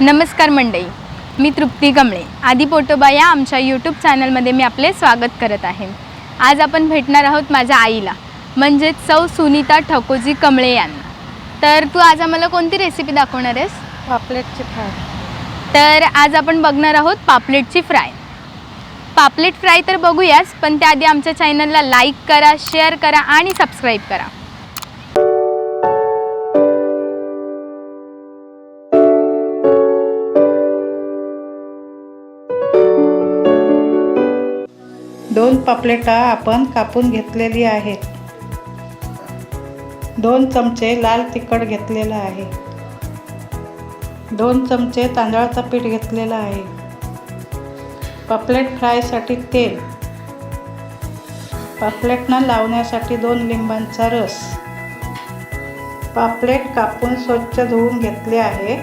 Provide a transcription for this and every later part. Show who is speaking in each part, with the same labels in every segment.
Speaker 1: नमस्कार मंडळी, मी तृप्ती कमळे आदि पोटोबा या आमच्या यूट्यूब चॅनलमध्ये मी आपले स्वागत करत आहे। आज आपण भेटणार आहोत माझ्या आईला, म्हणजे सौ सुनीता ठकोजी कमळे यांना। तर तू आज आम्हाला कोणती रेसिपी दाखवणार आहेस?
Speaker 2: पापलेटची फ्राय।
Speaker 1: तर आज आपण बघणार आहोत पापलेटची फ्राय। पापलेट फ्राय तर बघूयाच, पण त्याआधी आमच्या चॅनलला लाईक करा, शेअर करा आणि सबस्क्राईब करा।
Speaker 2: दोन पापलेटा आपण कापून घेतलेली आहेत। 2 चमचे लाल तिखट घेतलेला आहे। 2 चमचे तांदळाचं पीठ घेतलेलं आहे। पापलेट फ्रायसाठी तेल, पापलेटना लावण्यासाठी 2 लिंबांचा रस। पापलेट कापून स्वच्छ धुवून घेतले आहे।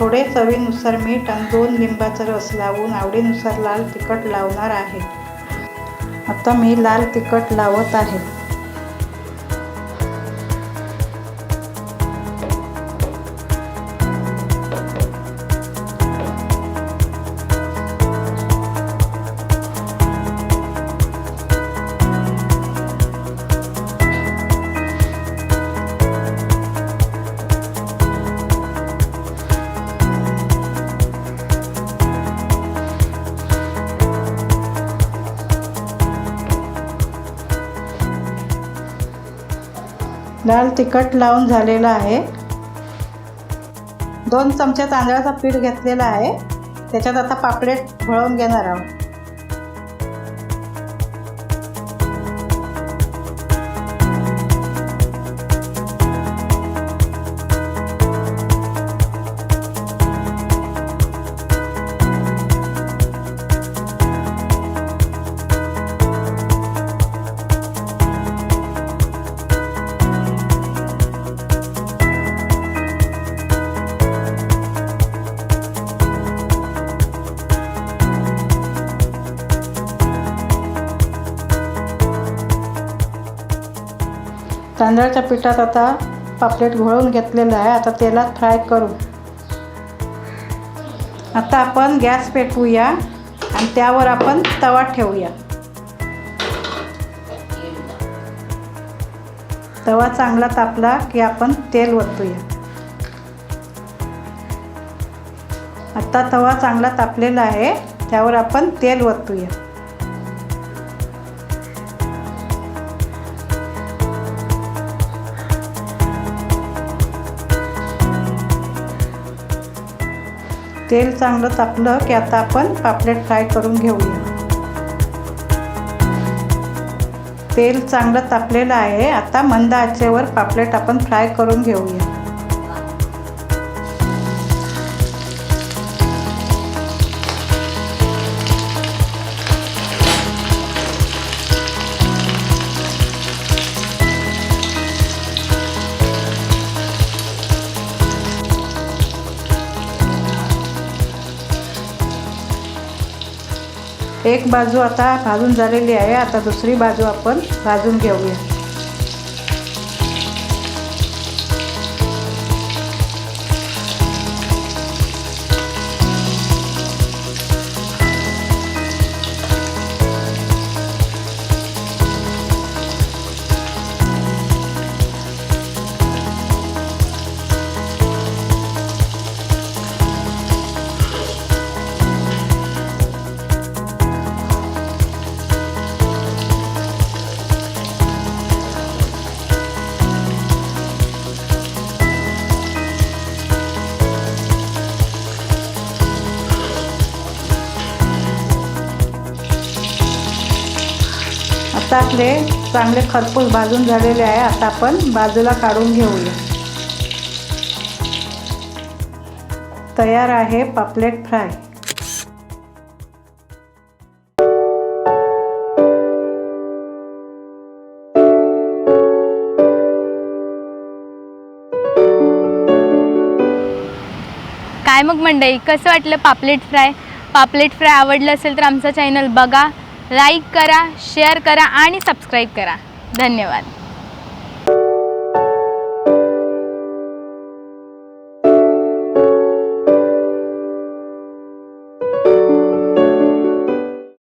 Speaker 2: थोडे चवीनुसार मीठ आणि 2 लिंबाचा रस लावून आवडीनुसार लाल तिखट लावणार आहे। आता मी लाल तिखट लावत आहे। लाल तिखट लावून झालेला आहे। 2 चमचे तांदळाचं पीठ घेतलेलं आहे। त्याच्यात आता पापलेट घोळवून घेणार आहोत। तांदळाच्या पिठात आता पापलेट घोळवून घेतलेलं आहे। आता तेलात फ्राय करू। आता आपण गॅस पेटवूया आणि त्यावर आपण तवा ठेवूया। तवा चांगला तापला की आपण तेल ओतूया। आता तवा चांगला तापलेला आहे, त्यावर आपण तेल ओतूया। तेल चांगलं तापलं की आता आपण पापलेट फ्राय करून घेऊया। तेल चांगलं तापलेलं आहे। आता मंद आचेवर पापलेट आपण फ्राय करून घेऊया। एक बाजू आता भाजून झालेली आहे। आता दुसरी बाजू आपण भाजून घेऊया। आता आपले चांगले खरपूस भाजून झालेले आहे। आता आपण बाजूला काढून घेऊया। तयार आहे पापलेट फ्राय।
Speaker 1: काय मग मंडळी, कसं वाटलं पापलेट फ्राय? पापलेट फ्राय आवडलं असेल तर आमचा चॅनल बघा, लाईक करा, शेअर करा आणि सबस्क्राईब करा। धन्यवाद।